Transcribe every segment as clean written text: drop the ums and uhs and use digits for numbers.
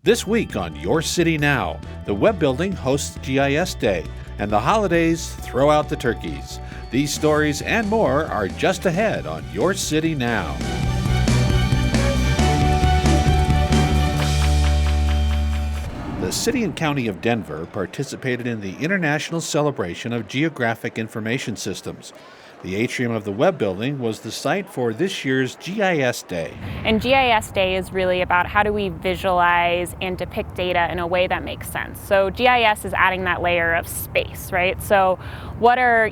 This week on Your City Now, the web building hosts GIS Day, and the holidays throw out the turkeys. These stories and more are just ahead on Your City Now. The City and County of Denver participated in the International Celebration of Geographic Information Systems. The atrium of the web building was the site for this year's GIS Day. And GIS Day is really about how do we visualize and depict data in a way that makes sense. So GIS is adding that layer of space, right? So what are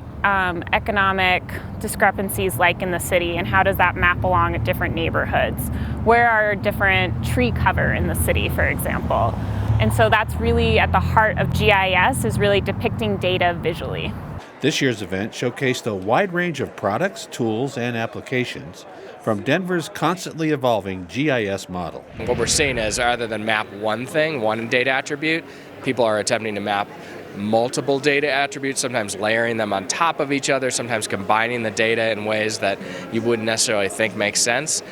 economic discrepancies like in the city, and how does that map along at different neighborhoods? Where are different tree cover in the city, for example? And so that's really at the heart of GIS, is really depicting data visually. This year's event showcased a wide range of products, tools, and applications from Denver's constantly evolving GIS model. What we're seeing is, rather than map one thing, one data attribute, people are attempting to map multiple data attributes, sometimes layering them on top of each other, sometimes combining the data in ways that you wouldn't necessarily think make sense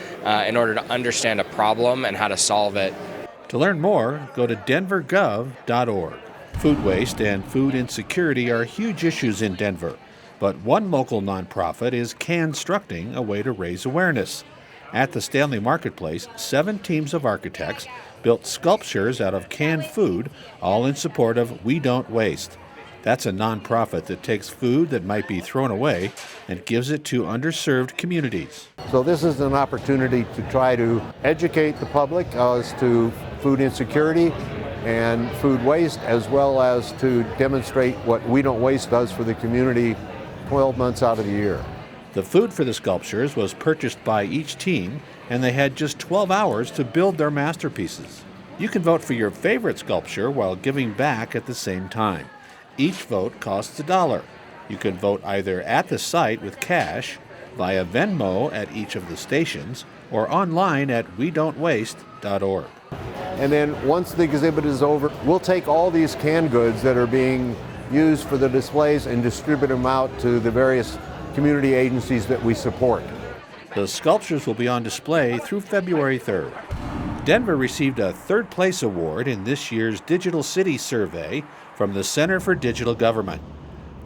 in order to understand a problem and how to solve it. To learn more, go to denvergov.org. Food waste and food insecurity are huge issues in Denver, but one local nonprofit is Canstructing, a way to raise awareness. At the Stanley Marketplace, 7 teams of architects built sculptures out of canned food, all in support of We Don't Waste. That's a nonprofit that takes food that might be thrown away and gives it to underserved communities. So this is an opportunity to try to educate the public as to food insecurity and food waste, as well as to demonstrate what We Don't Waste does for the community 12 months out of the year. The food for the sculptures was purchased by each team, and they had just 12 hours to build their masterpieces. You can vote for your favorite sculpture while giving back at the same time. Each vote costs $1. You can vote either at the site with cash, via Venmo at each of the stations, or online at WeDon'tWaste.org. And then once the exhibit is over, we'll take all these canned goods that are being used for the displays and distribute them out to the various community agencies that we support. The sculptures will be on display through February 3rd. Denver received a third-place award in this year's Digital City Survey from the Center for Digital Government.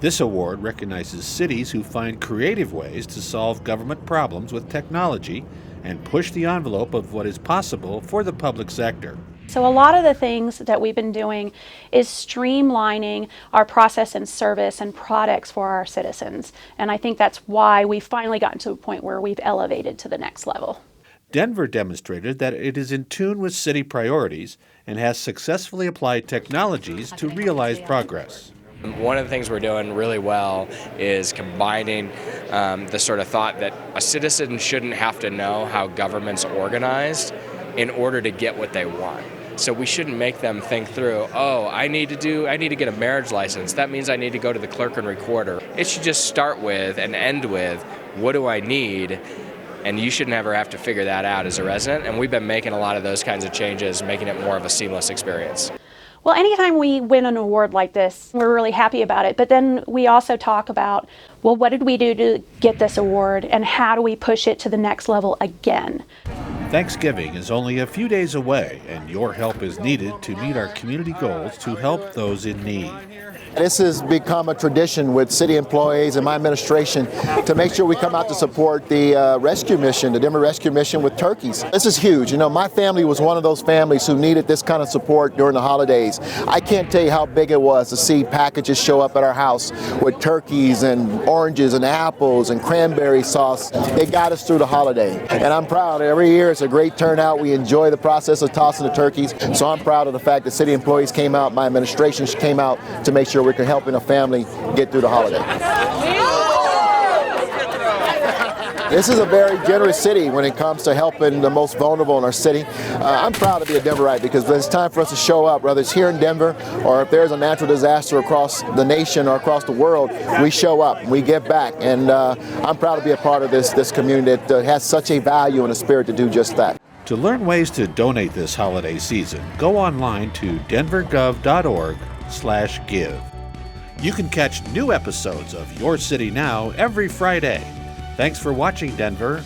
This award recognizes cities who find creative ways to solve government problems with technology and push the envelope of what is possible for the public sector. So a lot of the things that we've been doing is streamlining our process and service and products for our citizens. And I think that's why we've finally gotten to a point where we've elevated to the next level. Denver demonstrated that it is in tune with city priorities and has successfully applied technologies to realize progress. One of the things we're doing really well is combining the sort of thought that a citizen shouldn't have to know how government's organized in order to get what they want. So we shouldn't make them think through, I need to get a marriage license. That means I need to go to the clerk and recorder. It should just start with and end with, what do I need? And you shouldn't ever have to figure that out as a resident. And we've been making a lot of those kinds of changes, making it more of a seamless experience. Well, anytime we win an award like this, we're really happy about it. But then we also talk about, well, what did we do to get this award, and how do we push it to the next level again? Thanksgiving is only a few days away, and your help is needed to meet our community goals to help those in need. This has become a tradition with city employees and my administration to make sure we come out to support the rescue mission, the Denver Rescue Mission, with turkeys. This is huge. You know, my family was one of those families who needed this kind of support during the holidays. I can't tell you how big it was to see packages show up at our house with turkeys and oranges and apples and cranberry sauce. It got us through the holiday. And I'm proud. Every year it's a great turnout. We enjoy the process of tossing the turkeys. So I'm proud of the fact that city employees came out, my administration came out to make sure we can help a family get through the holiday. This is a very generous city when it comes to helping the most vulnerable in our city. I'm proud to be a Denverite because it's time for us to show up, whether it's here in Denver or if there's a natural disaster across the nation or across the world, we show up, we give back. And I'm proud to be a part of this community that has such a value and a spirit to do just that. To learn ways to donate this holiday season, go online to denvergov.org/give. You can catch new episodes of Your City Now every Friday. Thanks for watching, Denver.